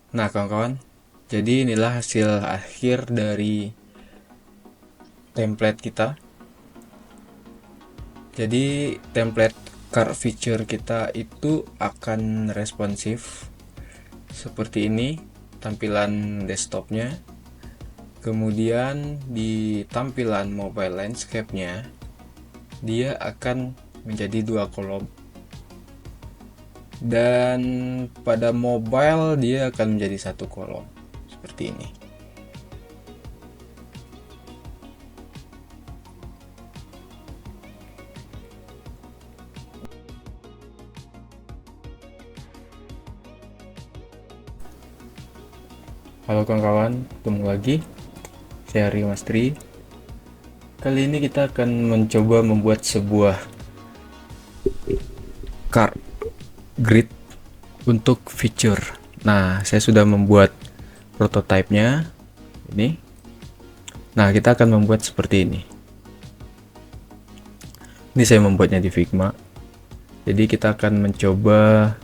Nah kawan-kawan, jadi inilah hasil akhir dari template kita. Jadi template car feature kita itu akan responsif seperti ini tampilan desktopnya. Kemudian di tampilan mobile landscape-nya dia akan menjadi dua kolom, dan pada mobile dia akan menjadi satu kolom seperti ini. Halo kawan-kawan, ketemu lagi saya Rio Mastri. Kali ini kita akan mencoba membuat sebuah car grid untuk feature. Nah, saya sudah membuat prototipenya ini. Nah, kita akan membuat seperti ini. Ini saya membuatnya di Figma. Jadi kita akan mencoba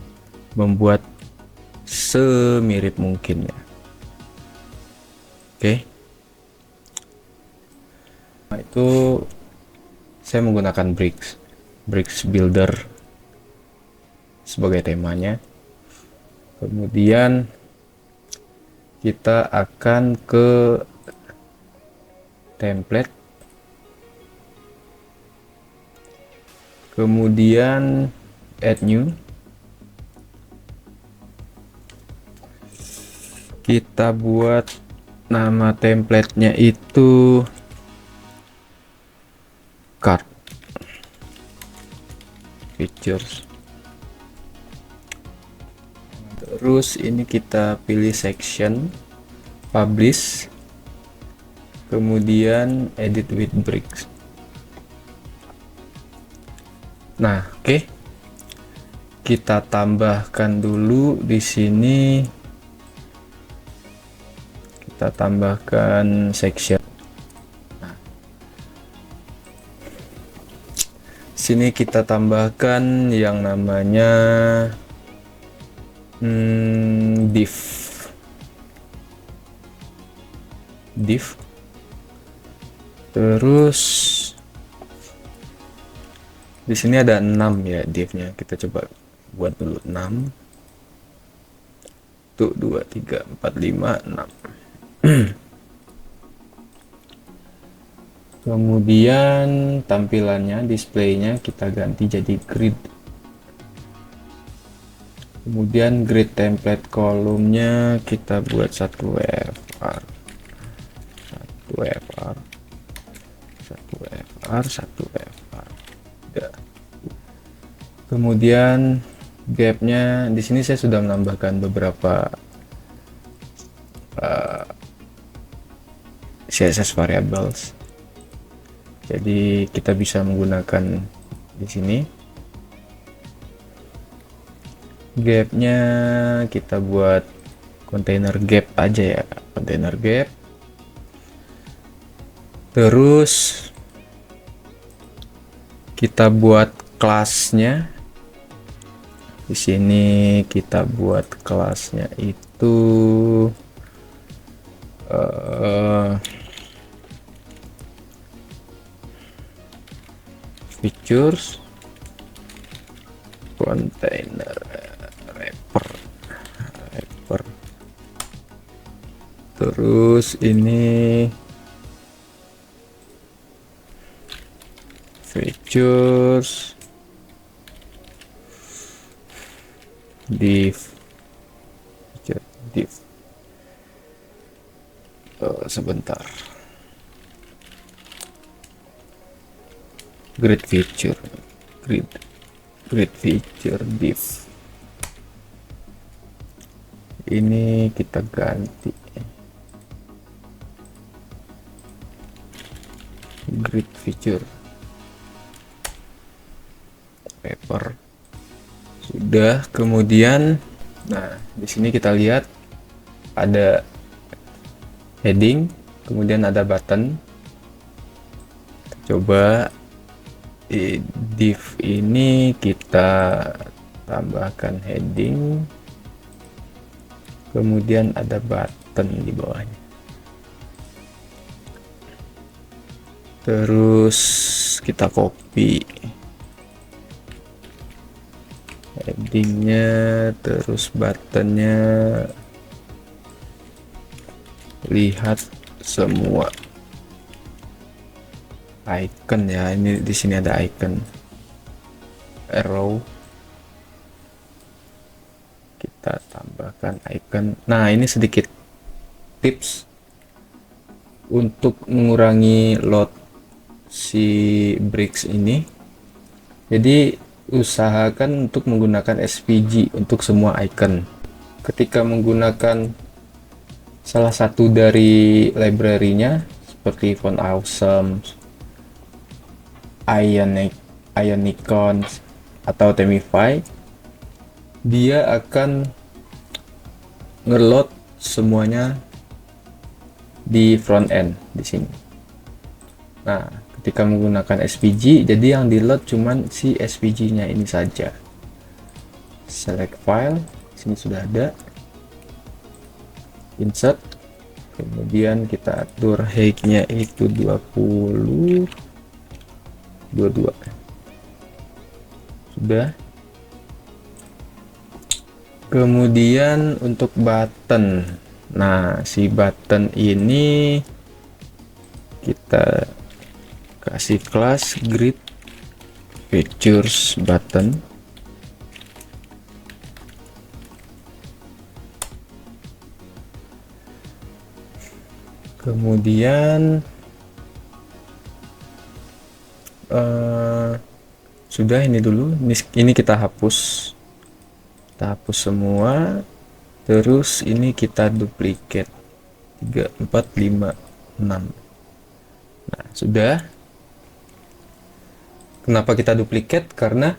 membuat semirip mungkin ya. Oke. Nah, itu saya menggunakan bricks builder sebagai temanya. Kemudian kita akan ke template, kemudian add new, kita buat nama templatenya itu card features. Terus ini kita pilih section, publish, kemudian edit with bricks. Nah, oke. Kita tambahkan dulu di sini. Kita tambahkan section. Nah, sini kita tambahkan yang namanya div. Terus di sini ada 6 ya divnya. Kita coba buat dulu 6. Tuh 2 3 4 5 6. Kemudian tampilannya, displaynya kita ganti jadi grid. Kemudian grid template kolomnya kita buat satu WFR, satu WFR. Udah. Kemudian gapnya di sini saya sudah menambahkan beberapa CSS variables. Jadi kita bisa menggunakan di sini. Gapnya kita buat container gap aja ya, container gap. Terus kita buat kelasnya. Di sini kita buat kelasnya itu features container wrapper. Terus ini features div. Sebentar, grid feature div ini kita ganti grid feature paper. Sudah. Kemudian nah di sini kita lihat ada heading, kemudian ada button. Coba di div ini kita tambahkan heading, kemudian ada button di bawahnya. Terus kita copy headingnya, terus buttonnya, lihat semua icon ya. Ini di sini ada icon arrow, kita tambahkan icon. Nah, ini sedikit tips untuk mengurangi load si bricks ini. Jadi usahakan untuk menggunakan SVG untuk semua icon. Ketika menggunakan salah satu dari library-nya seperti Font Awesome, Ionicon atau Themify, dia akan ngeload semuanya di front end di sini. Nah, ketika menggunakan SVG, jadi yang di load cuman si SVG-nya ini saja. Select file, sini sudah ada. Insert, kemudian kita atur height-nya itu 22. Sudah. Kemudian untuk button, nah si button ini kita kasih kelas grid features button. Kemudian sudah, ini dulu, ini kita hapus semua. Terus ini kita duplicate 3 4 5 6. Nah, sudah. Kenapa kita duplicate? Karena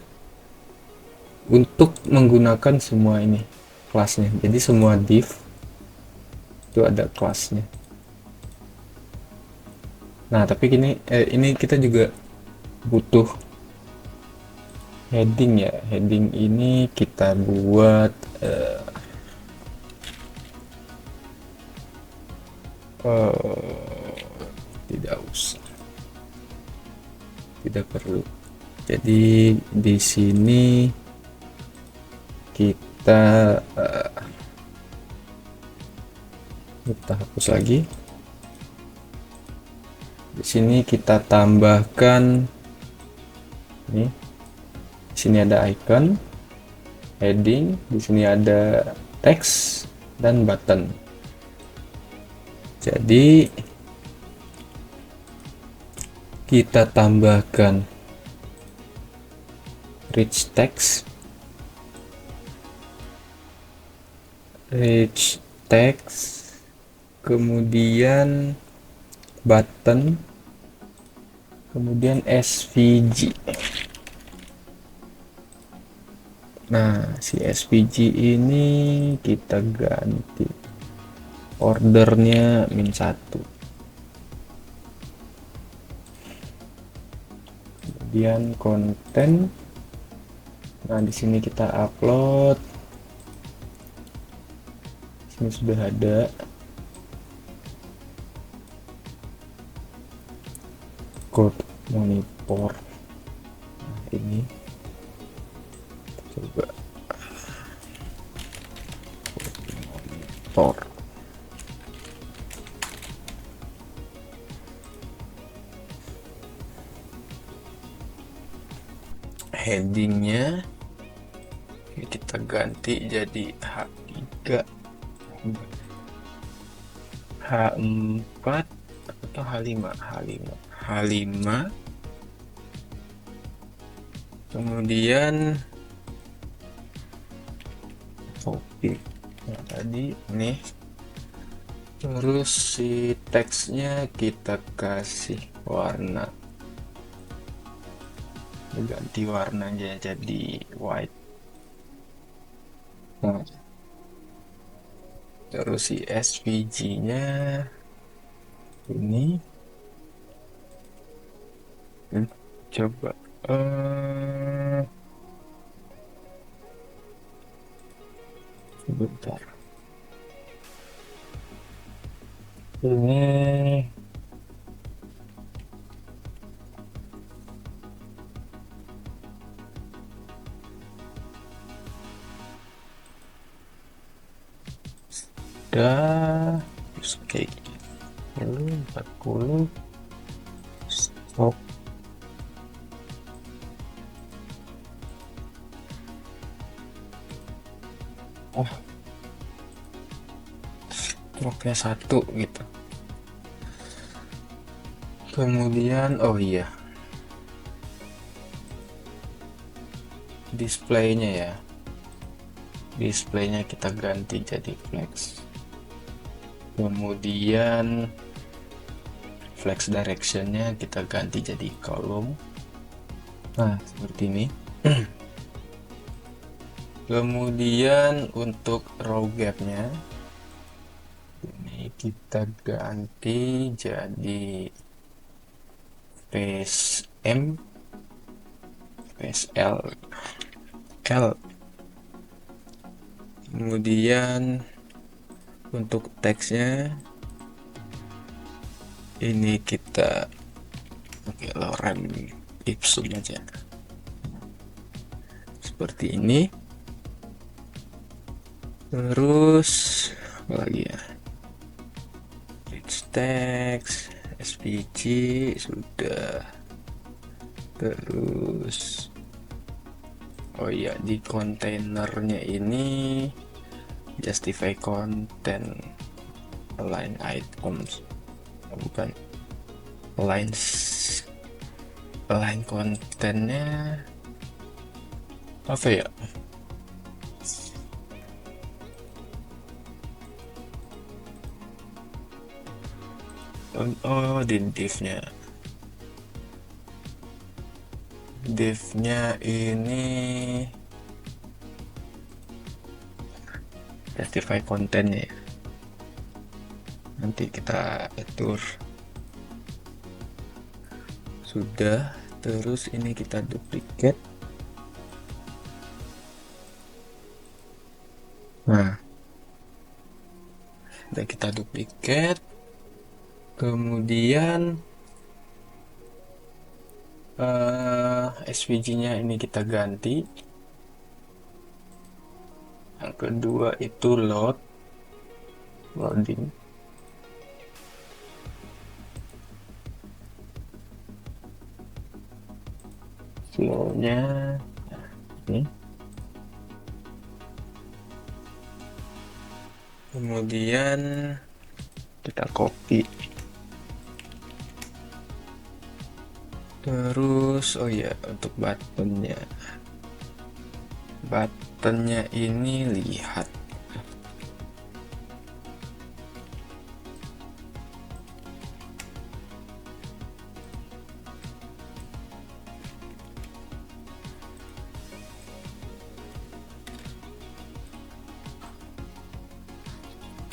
untuk menggunakan semua ini kelasnya, jadi semua div itu ada kelasnya. Nah, tapi ini kita juga butuh heading ya. Heading ini kita buat tidak usah, tidak perlu. Jadi di sini kita hapus lagi. Di sini kita tambahkan ini. Di sini ada icon, heading, di sini ada teks dan button. Jadi kita tambahkan rich text, kemudian button, kemudian SVG. Nah, si SVG ini kita ganti ordernya -1. Kemudian konten. Nah, di sini kita upload. Sini sudah ada. Code monitor. Nah, ini coba monitor. Headingnya kita ganti jadi H3, H4 atau H5. Kemudian copy tadi nih, terus si teksnya kita kasih warna, ganti warnanya jadi white. Nah, terus si SVG nya ini coba sebentar. Ini udah terus kayak gini 40 stop. Oh, stropnya satu gitu. Kemudian oh iya, displaynya ya, displaynya kita ganti jadi flex. Kemudian flex directionnya kita ganti jadi kolom. Nah seperti ini. Kemudian untuk row gapnya ini kita ganti jadi space M, space L. Kemudian untuk teksnya ini kita pakai lorem ipsum aja seperti ini. Terus apa lagi ya, rich text, SVG sudah. Terus oh iya, di kontainernya ini justify content, align items, bukan align, align kontennya apa ya, oh di divnya ini justify kontennya ya, nanti kita atur. Sudah. Terus ini kita duplicate. Nah udah kita duplicate. Kemudian SVG-nya ini kita ganti. Yang kedua itu loading. Flow-nya ini. Kemudian kita copy. Terus oh ya, untuk buttonnya ini lihat.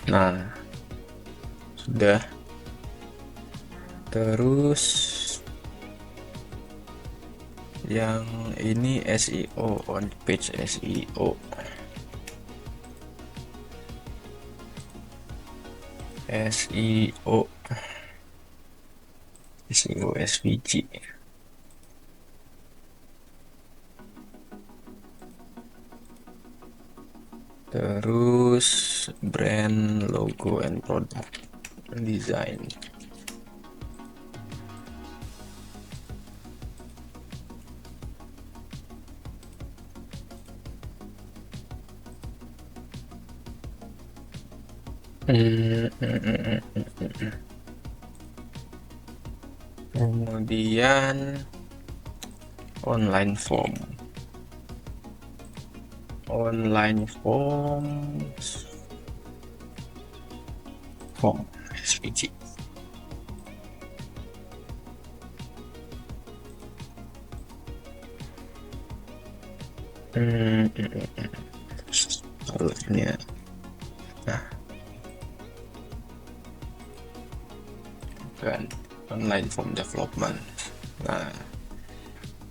Nah sudah. Terus yang ini SEO, on page SEO. SEO SVG. Terus brand, logo, and product design. Kemudian online form SVG. Colornya nah kan online form development. Nah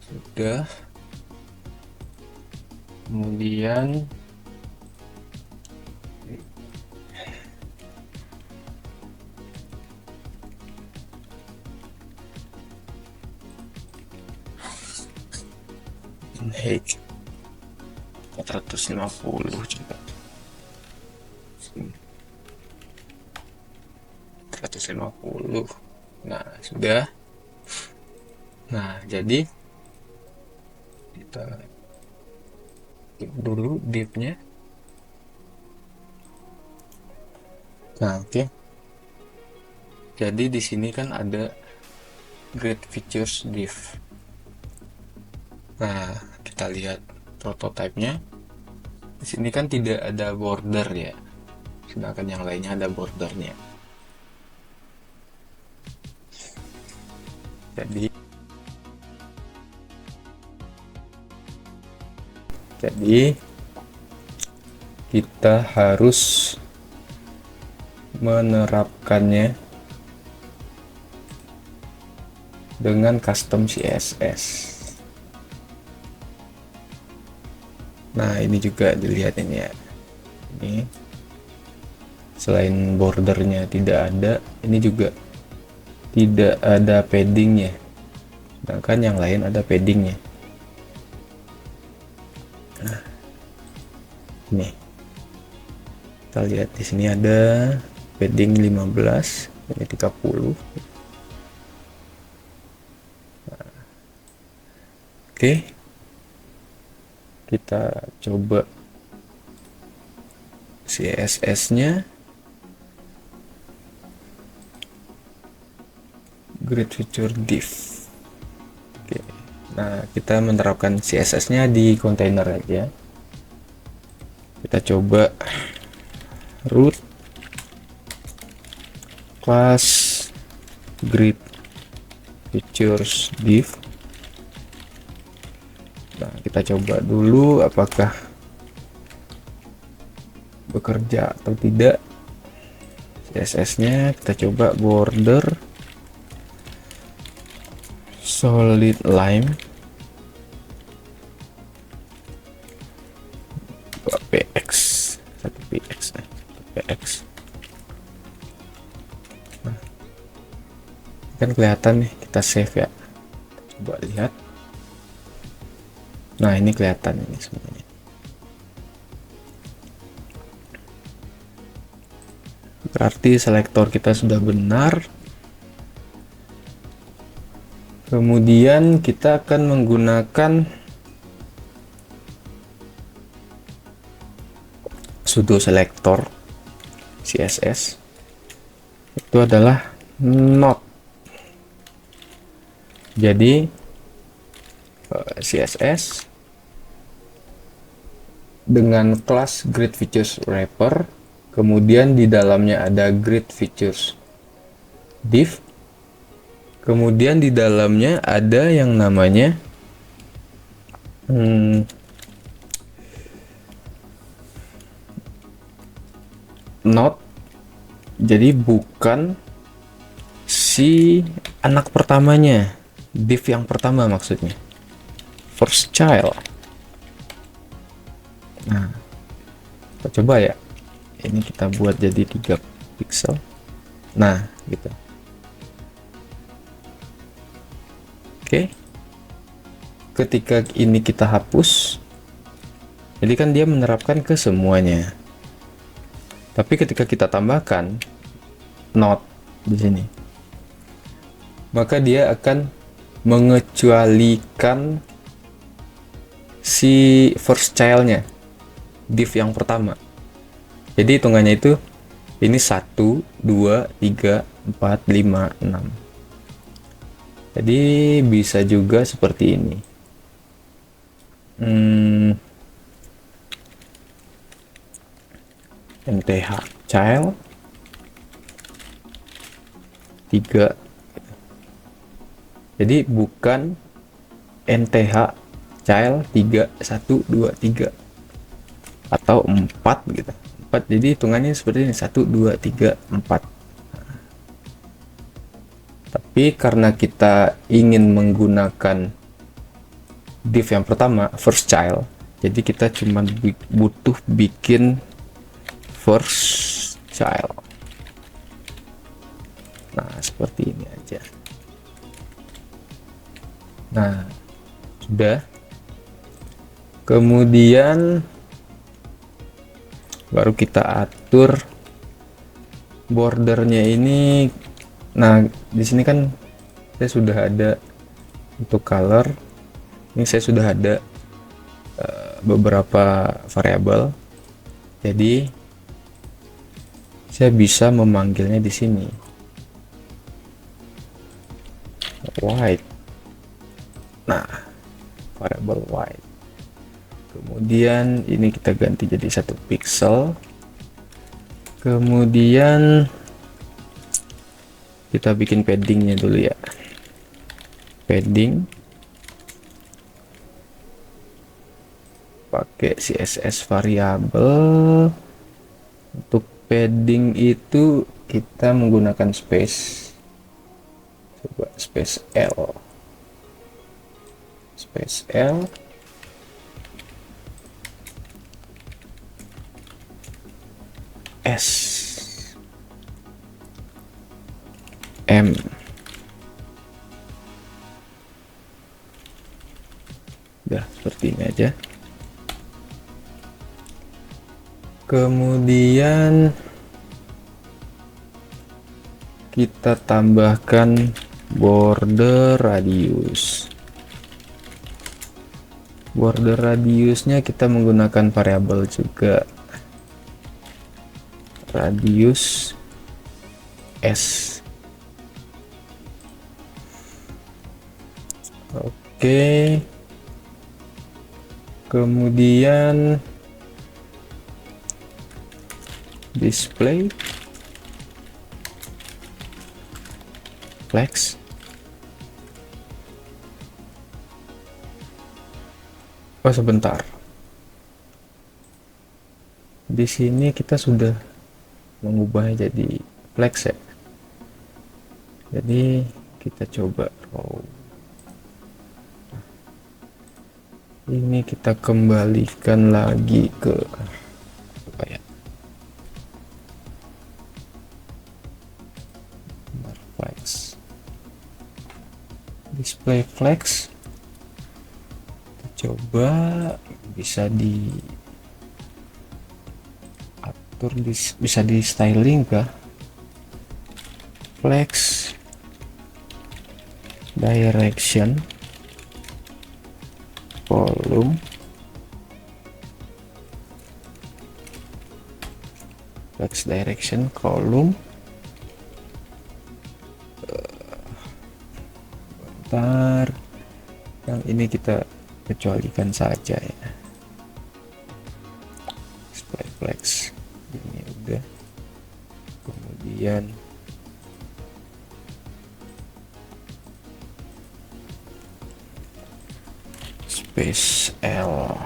sudah. Kemudian height 450 coba 450. Nah sudah. Nah jadi kita keep dulu div-nya. Nah oke. Jadi di sini kan ada grid features div. Nah kita lihat prototipenya. Di sini kan tidak ada border ya, sedangkan yang lainnya ada bordernya. Jadi kita harus menerapkannya dengan custom CSS. Nah ini juga dilihat ini ya, ini selain bordernya tidak ada, ini juga tidak ada paddingnya, sedangkan yang lain ada paddingnya. Nah ini kita lihat di sini ada padding 15, ini 30. Nah, oke, kita coba CSS-nya. Grid feature div. Oke. Nah, kita menerapkan CSS-nya di kontainer aja. Kita coba root class grid features div. Nah, kita coba dulu apakah bekerja atau tidak. CSS-nya kita coba border solid line px 1px. Nah, kan kelihatan nih, kita save ya, coba lihat. Nah ini kelihatan ini semuanya. Berarti selektor kita sudah benar. Kemudian kita akan menggunakan pseudo selector CSS. Itu adalah not. Jadi CSS dengan kelas grid features wrapper, kemudian di dalamnya ada grid features div, kemudian di dalamnya ada yang namanya not. Jadi bukan si anak pertamanya, div yang pertama maksudnya, first child. Nah kita coba ya, ini kita buat jadi 3 pixel. Nah gitu. Oke, ketika ini kita hapus, jadi kan dia menerapkan ke semuanya. Tapi ketika kita tambahkan not di sini, maka dia akan mengecualikan si first child-nya, div yang pertama. Jadi hitungannya itu ini 1, 2, 3, 4, 5, 6. Jadi bisa juga seperti ini. NTH child 3. Jadi bukan NTH child 3, 1, 2, 3 atau 4 gitu. 4, jadi hitungannya seperti ini, 1, 2, 3, 4. Tapi karena kita ingin menggunakan div yang pertama, first child, jadi kita cuma butuh bikin first child. Nah seperti ini aja. Nah sudah. Kemudian baru kita atur bordernya ini. Nah, di sini kan saya sudah ada untuk color. Ini saya sudah ada beberapa variabel. Jadi saya bisa memanggilnya di sini. White. Nah, variabel white. Kemudian ini kita ganti jadi 1 pixel. Kemudian kita bikin paddingnya dulu ya. Padding pakai CSS variabel. Untuk padding itu kita menggunakan space. Coba space L. Space L. S. M. Udah seperti ini aja. Kemudian kita tambahkan border radius. Border radiusnya kita menggunakan variabel juga, radius S. Oke. Kemudian display flex. Oh, sebentar. Di sini kita sudah mengubahnya jadi flex ya. Jadi kita coba row. Ini kita kembalikan lagi ke apa ya? Flex. Display flex. Coba bisa diatur, bisa di styling kah? Flex direction column, flex direction column. Bentar, yang ini kita kecualikan saja ya. Display flex ini udah. Kemudian space L.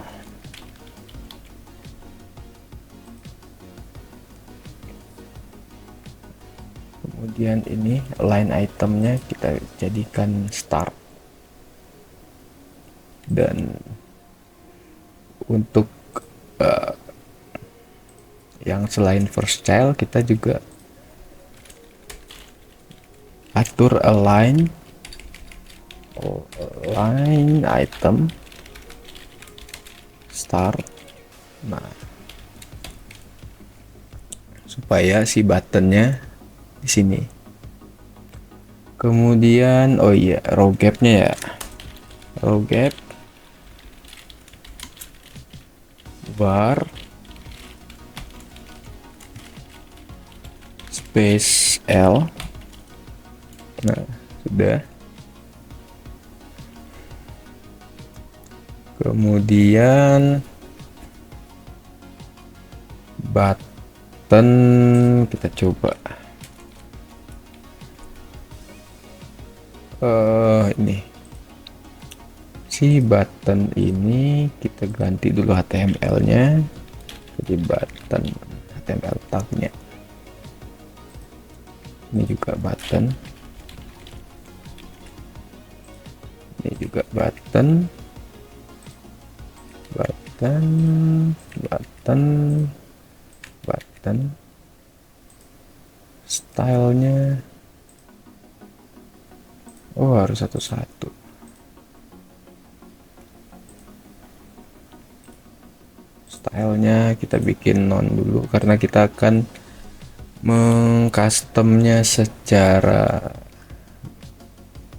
Kemudian ini line itemnya kita jadikan start. Dan untuk yang selain first child, kita juga atur align item start. Nah, supaya si buttonnya di sini. Kemudian oh iya, row gapnya ya, row gap bar space L. Nah, sudah. Kemudian button kita coba ini si button ini kita ganti dulu HTML nya jadi button HTML tagnya. Ini juga button, ini juga button, button stylenya harus satu-satu. stylenya kita bikin non dulu karena kita akan mengcustomnya secara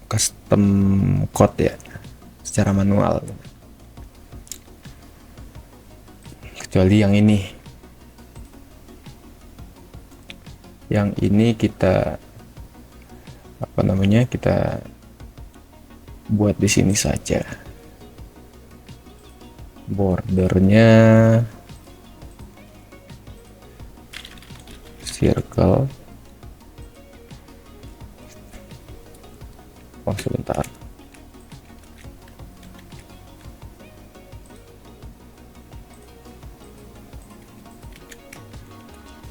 custom code ya, secara manual, kecuali yang ini kita apa namanya, kita buat di sini saja. Bordernya circle. Oh sebentar,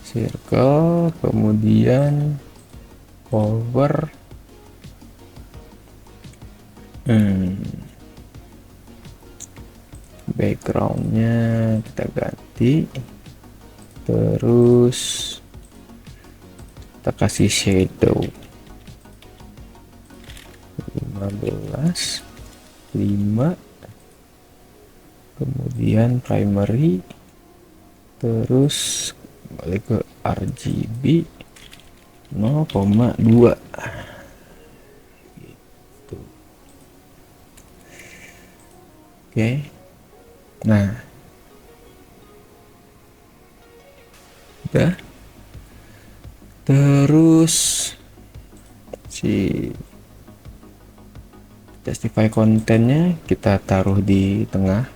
circle, kemudian cover. Backgroundnya kita ganti, terus kita kasih shadow 15 5, kemudian primary, terus balik ke RGB 0,2 gitu. Oke. Nah, udah. Terus si justify kontennya kita taruh di tengah.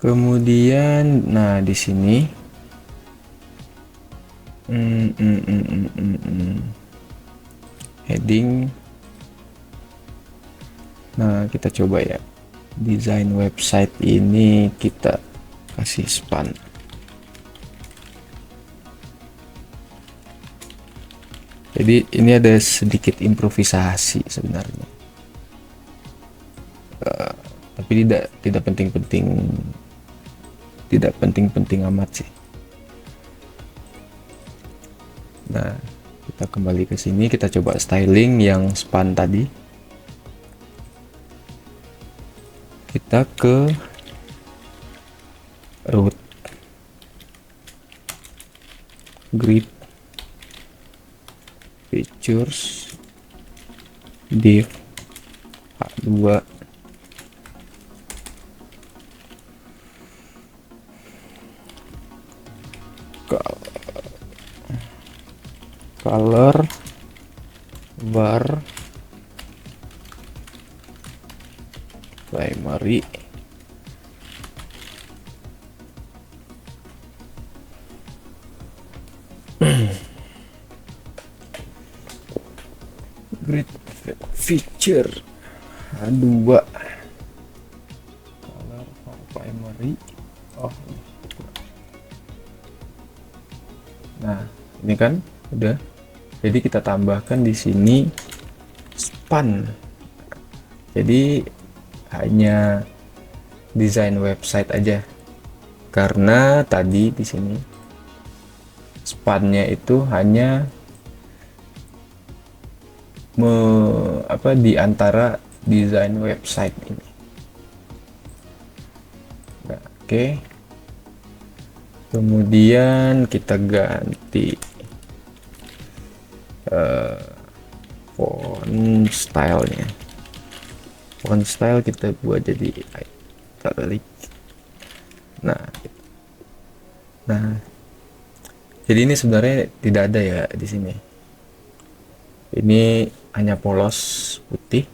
Kemudian, nah di sini heading. Nah, kita coba ya, desain website ini kita kasih span. Jadi ini ada sedikit improvisasi sebenarnya, tapi tidak penting-penting amat sih. Nah, kita kembali ke sini, kita coba styling yang span tadi. Kita ke root, grid, features, div A2, color, var, primary, grid, feature A2, color, primary. Nah, ini kan udah. Jadi kita tambahkan di sini span. Jadi hanya desain website aja. Karena tadi di sini spannya itu hanya di antara desain website ini. Nah, oke. Kemudian kita ganti font stylenya. Font style kita buat jadi italic. Nah, jadi ini sebenarnya tidak ada ya di sini. Ini hanya polos putih.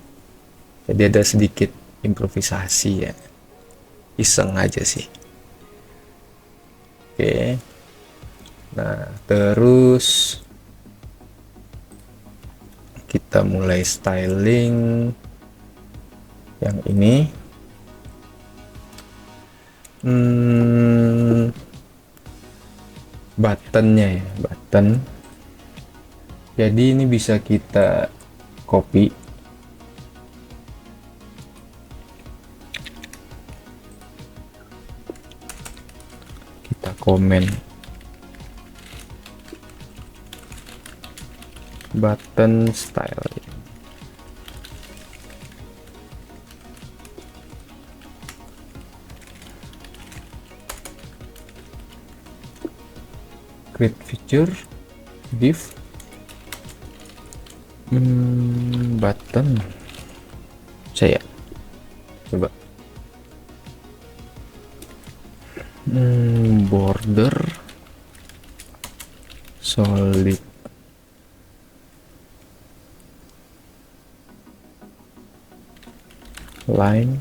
Jadi ada sedikit improvisasi ya. Iseng aja sih. Oke. Nah, terus kita mulai styling yang ini. Buttonnya ya, button. Jadi ini bisa kita copy, kita komen, button style. Grid feature div button saya coba border solid line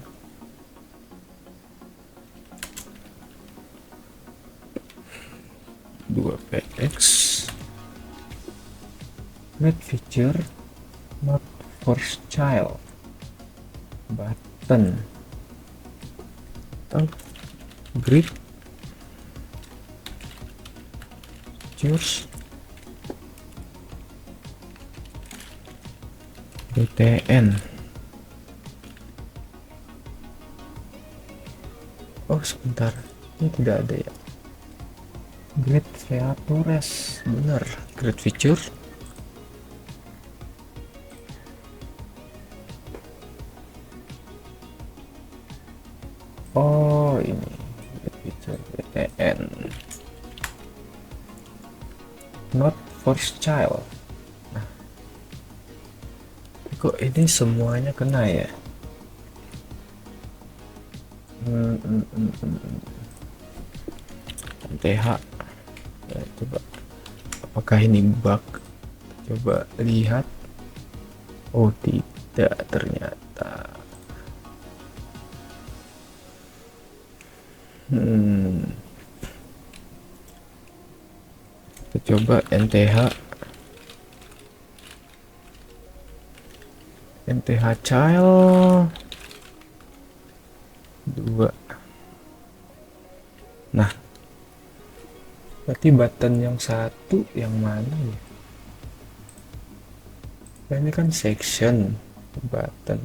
dua px grid feature not first child button atau grid features btn. Oh sebentar, ini tidak ada ya. Grid features benar, grid feature oh ini grid feature btn not first child. Nah, kok ini semuanya kena ya? MTH ya, coba apakah ini bug, coba lihat. Oh tidak, ternyata kita coba NTH child 2. Nah berarti button yang satu yang mana ya? Ini kan section button.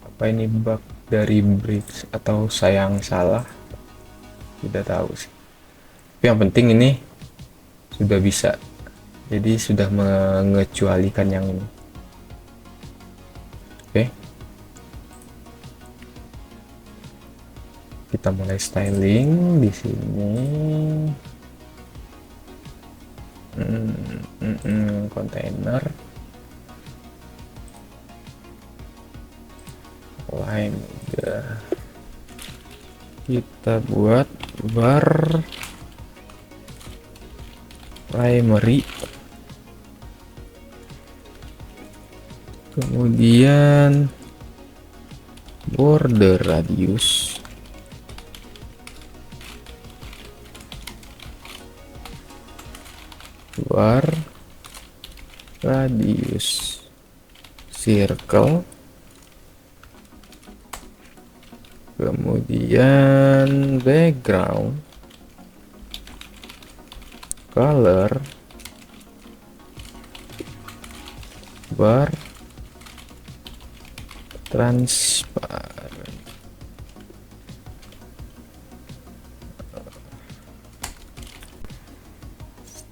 Apa ini bug dari bridge atau saya yang salah? Tidak tahu sih. Tapi yang penting ini sudah bisa. Jadi sudah mengecualikan yang ini. Oke. Kita mulai styling di sini. Container line udah, kita buat var primary, kemudian border radius, var radius circle, kemudian background color var transparent.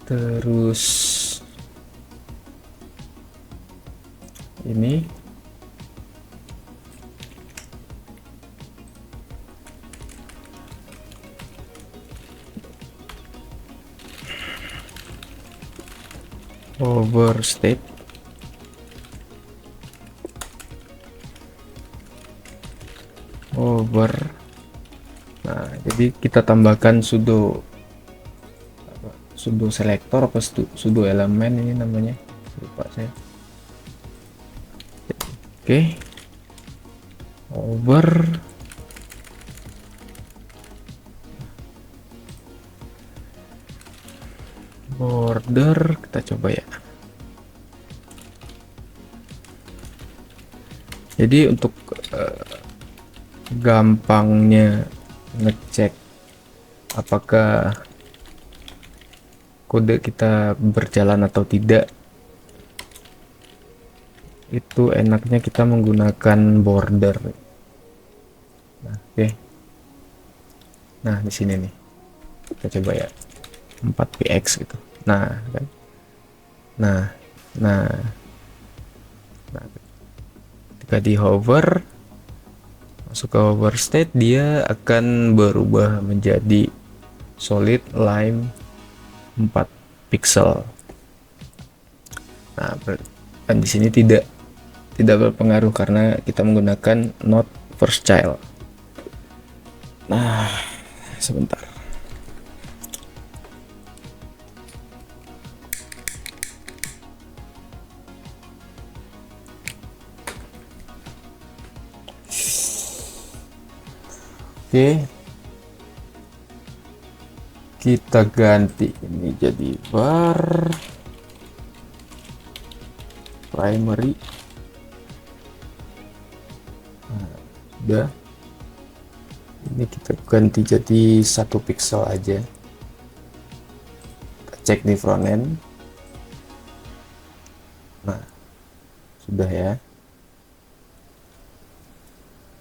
Terus ini overstate, over. Nah jadi kita tambahkan sudo selector apa sudo elemen, ini namanya lupa saya. Oke. Over border kita coba ya. Jadi untuk gampangnya ngecek apakah kode kita berjalan atau tidak, itu enaknya kita menggunakan border. Nah, oke. Nah di sini nih kita coba ya 4px gitu. Nah kan, nah ketika di hover masuk ke hover state, dia akan berubah menjadi solid line 4 pixel. Nah, dan di sini tidak berpengaruh karena kita menggunakan not first child. Nah, sebentar. Oke, kita ganti ini jadi var primary. Nah, udah, ini kita ganti jadi 1 pixel aja. Kita cek di front end. Nah, sudah ya.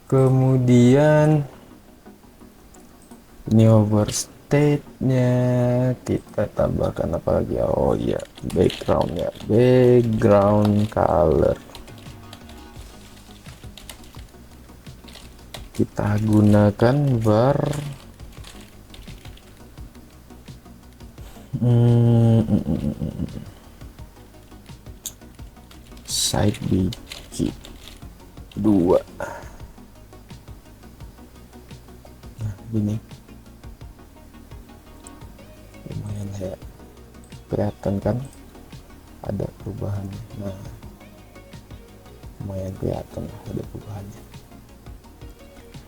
Kemudian ini overstate-nya kita tambahkan apa lagi? Oh iya, background-nya, background color. Kita gunakan var side bg 2. Nah, gini lumayan ya, kelihatan kan ada perubahannya. Nah, lumayan kelihatan ada perubahannya.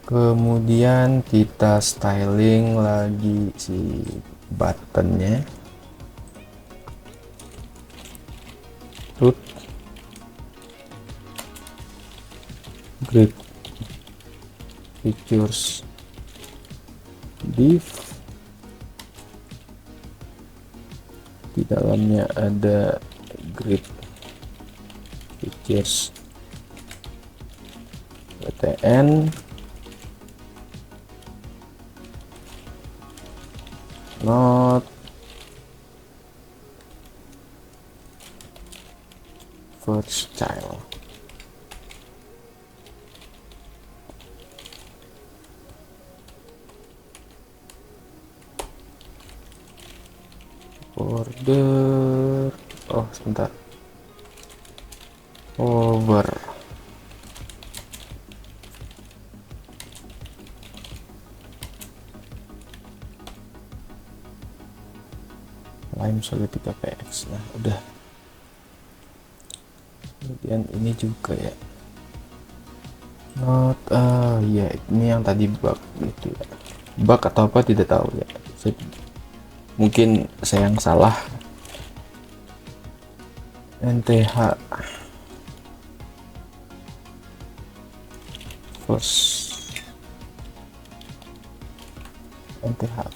Kemudian kita styling lagi si buttonnya, root grid features div, di dalamnya ada grid features btn, not first child. Border, oh sebentar, over. Lime solid 3px. Nah, udah. Kemudian ini juga ya, not ya ini yang tadi bug gitu ya, bug atau apa tidak tahu ya, mungkin saya yang salah. nth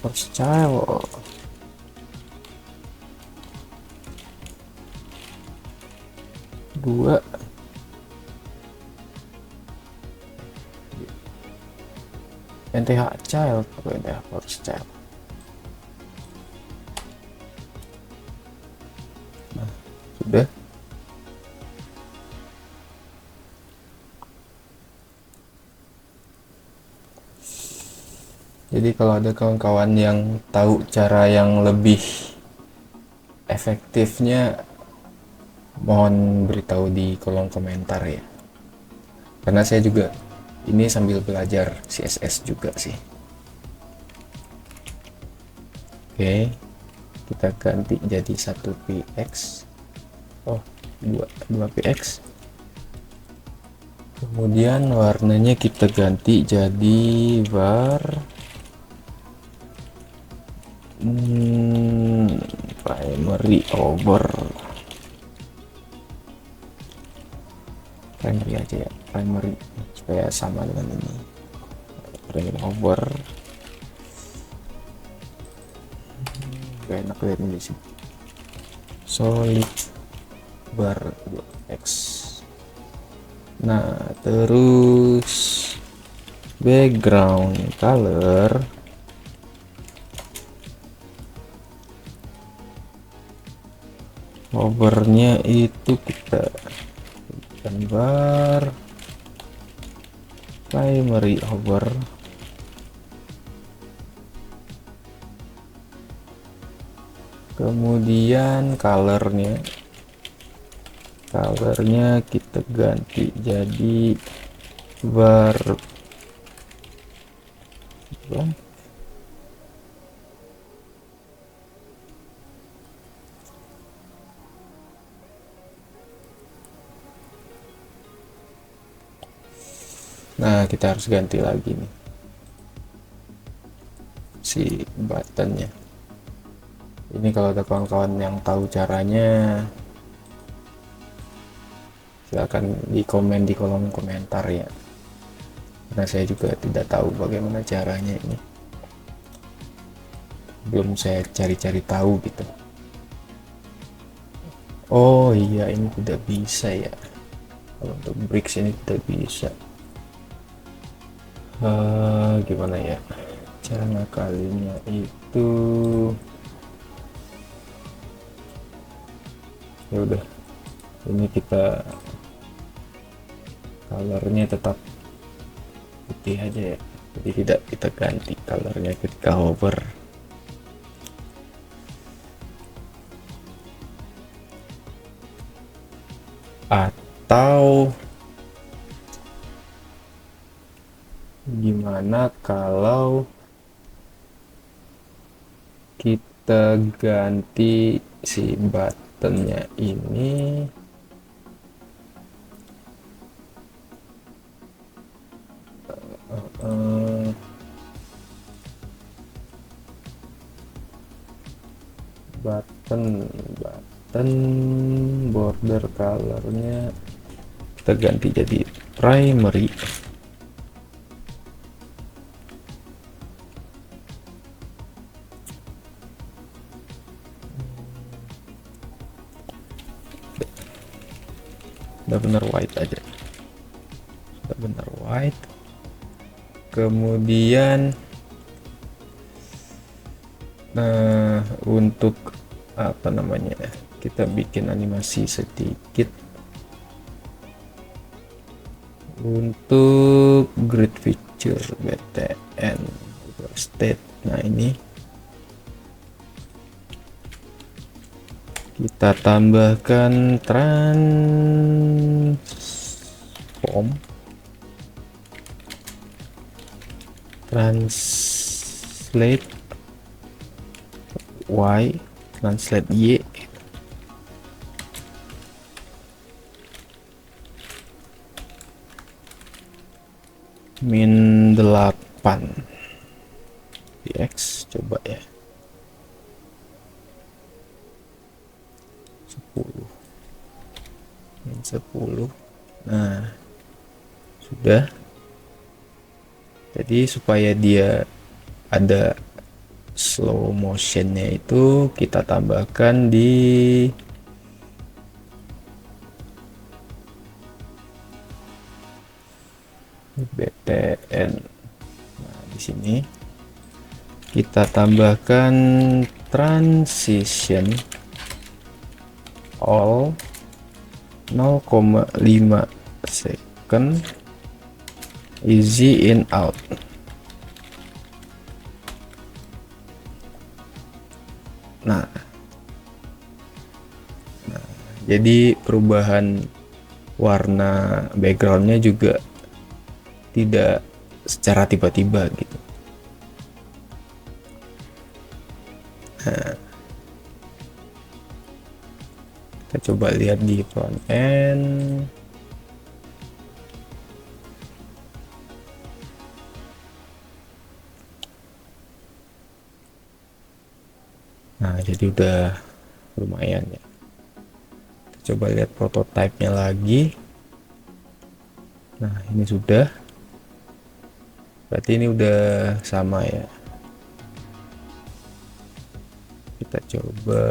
first child. Dua nth child atau nth first child. Nah, sudah. Jadi kalau ada kawan-kawan yang tahu cara yang lebih efektifnya, mohon beritahu di kolom komentar ya, karena saya juga ini sambil belajar CSS juga sih. Oke, kita ganti jadi 1px, oh 2px. Kemudian warnanya kita ganti jadi var primary over, primary aja ya, primary supaya sama dengan ini, primary over. Gak enak lihat di sini, solid bar 2x. Nah, terus background color hovernya itu kita gambar primary hover, Kemudian colornya kita ganti jadi bar nah kita harus ganti lagi nih si buttonnya ini. Kalau ada kawan-kawan yang tahu caranya silahkan di komen di kolom komentar ya, karena saya juga tidak tahu bagaimana caranya ini, belum saya cari-cari tahu gitu. Oh iya, ini tidak bisa ya, kalau untuk bricks ini tidak bisa. Gimana ya cara ngakalinya itu? Ya udah, ini kita colornya tetap putih aja ya, jadi tidak kita ganti colornya ketika hover. Atau gimana kalau kita ganti si buttonnya ini button border colornya kita ganti jadi primary. Udah bener white aja, udah bener white. Kemudian untuk apa namanya, kita bikin animasi sedikit untuk grid feature btn state. Nah ini kita tambahkan translate y, translate y, min 8 dx, coba ya 10 min 10. Nah sudah, jadi supaya dia ada slow motionnya itu kita tambahkan di btn. Nah di sini kita tambahkan transition all 0,5 second easy in out. Nah, jadi perubahan warna backgroundnya juga tidak secara tiba-tiba gitu. Nah, kita coba lihat di front end. Nah jadi udah lumayan ya. Kita coba lihat prototipenya lagi. Nah ini sudah, berarti ini udah sama ya. Kita coba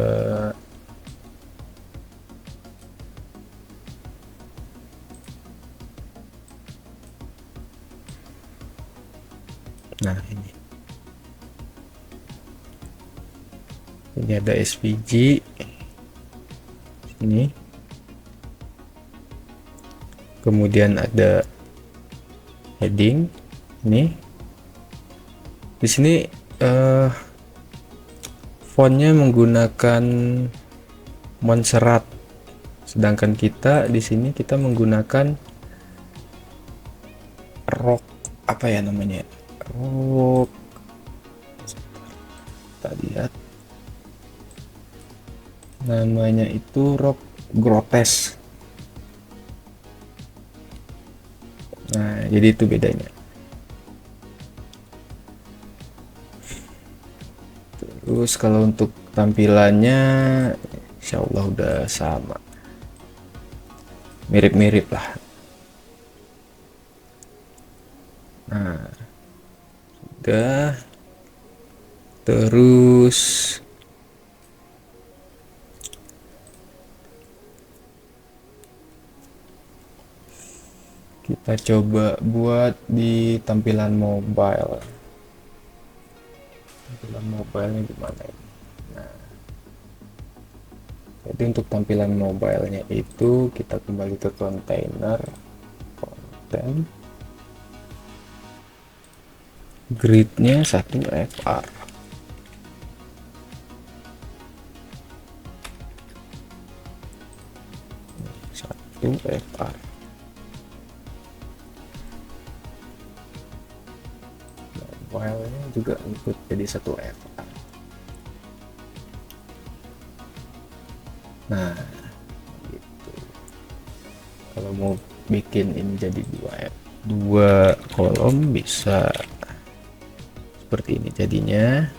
nah ini ada SVG ini, kemudian ada heading ini. Di sini fontnya menggunakan Montserrat, sedangkan kita di sini kita menggunakan rock, apa ya namanya, rock, kita lihat namanya itu rock Grotesque. Nah, jadi itu bedanya. Terus kalau untuk tampilannya insya Allah udah sama, mirip-mirip lah. Nah, udah. Terus kita coba buat di tampilan mobile. Tampilan mobilenya gimana ini? Nah, jadi untuk tampilan mobilenya itu kita kembali ke kontainer, konten, gridnya 1 FR. Satu FR. Filenya juga ikut jadi 1 FR. Nah, gitu. Kalau mau bikin ini jadi dua kolom bisa seperti ini jadinya.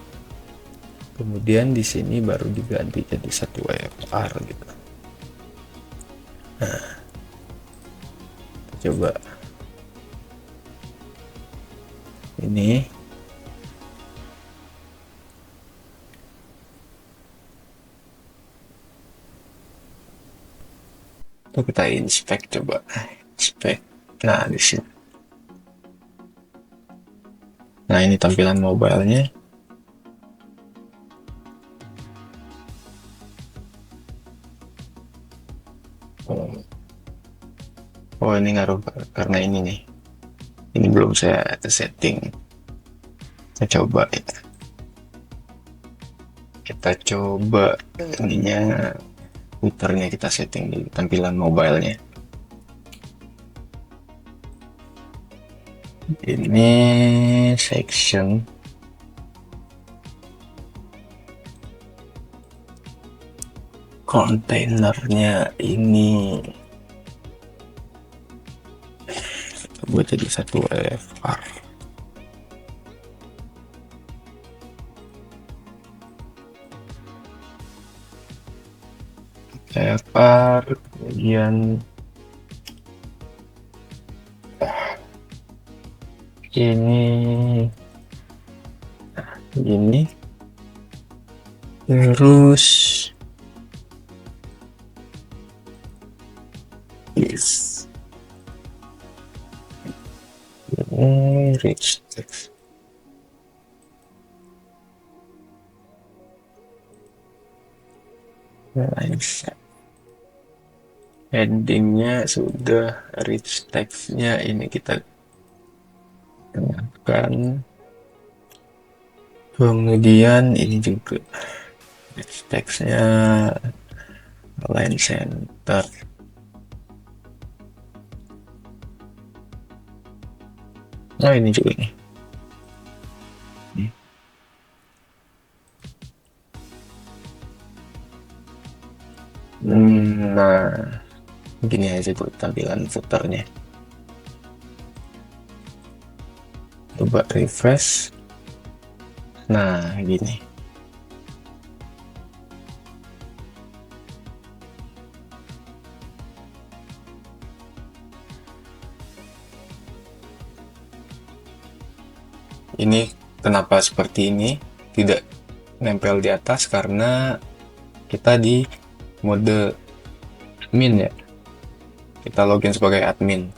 Kemudian di sini baru diganti jadi 1 FR gitu. Nah, kita coba ini. Tuh kita inspect, coba inspect. Nah, di sini. Nah, ini tampilan mobilenya. Oh, ini ngaruh karena ini nih. Ini belum saya setting. Saya coba ya. Kita coba ininya, puternya kita setting di tampilan mobilenya. Ini section kontainernya ini buat jadi 1 FR. FR kemudian ini terus yes, ini rich text. Headingnya sudah, rich textnya ini kita gunakan. Kemudian ini juga rich textnya, align center. Nah, ini juga nih. Nah, gini aja buat tampilan footernya. Coba refresh. Nah, gini. Ini kenapa seperti ini? Tidak nempel di atas karena kita di mode admin ya. Kita login sebagai admin.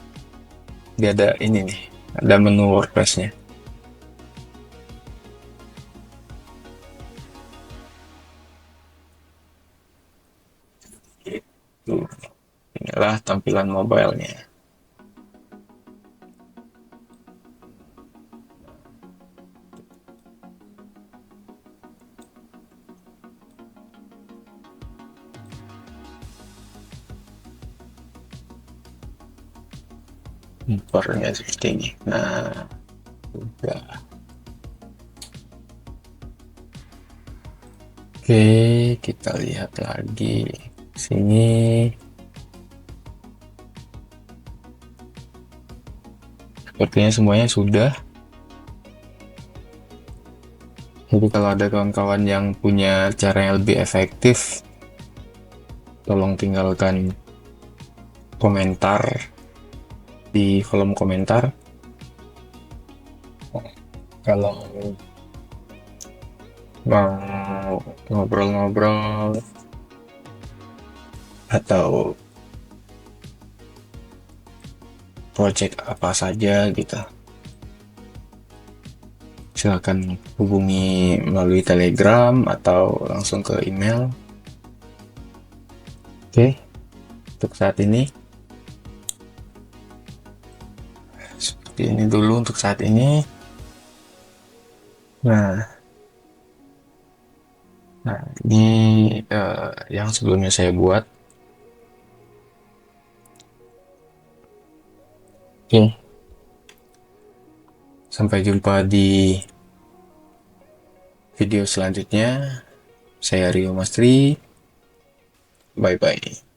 Dia ada ini nih, ada menu WordPress-nya. Gitu. Inilah tampilan mobilenya. impornya seperti ini. Nah, udah. Oke, kita lihat lagi sini. Sepertinya semuanya sudah. Jadi kalau ada kawan-kawan yang punya cara yang lebih efektif, tolong tinggalkan komentar di kolom komentar. Kalau mau ngobrol-ngobrol atau project apa saja gitu, silakan hubungi melalui Telegram atau langsung ke email. Oke, untuk saat ini seperti ini dulu untuk saat ini. Nah, ini yang sebelumnya saya buat. Oke, sampai jumpa di video selanjutnya. Saya Rio Mastri. Bye bye.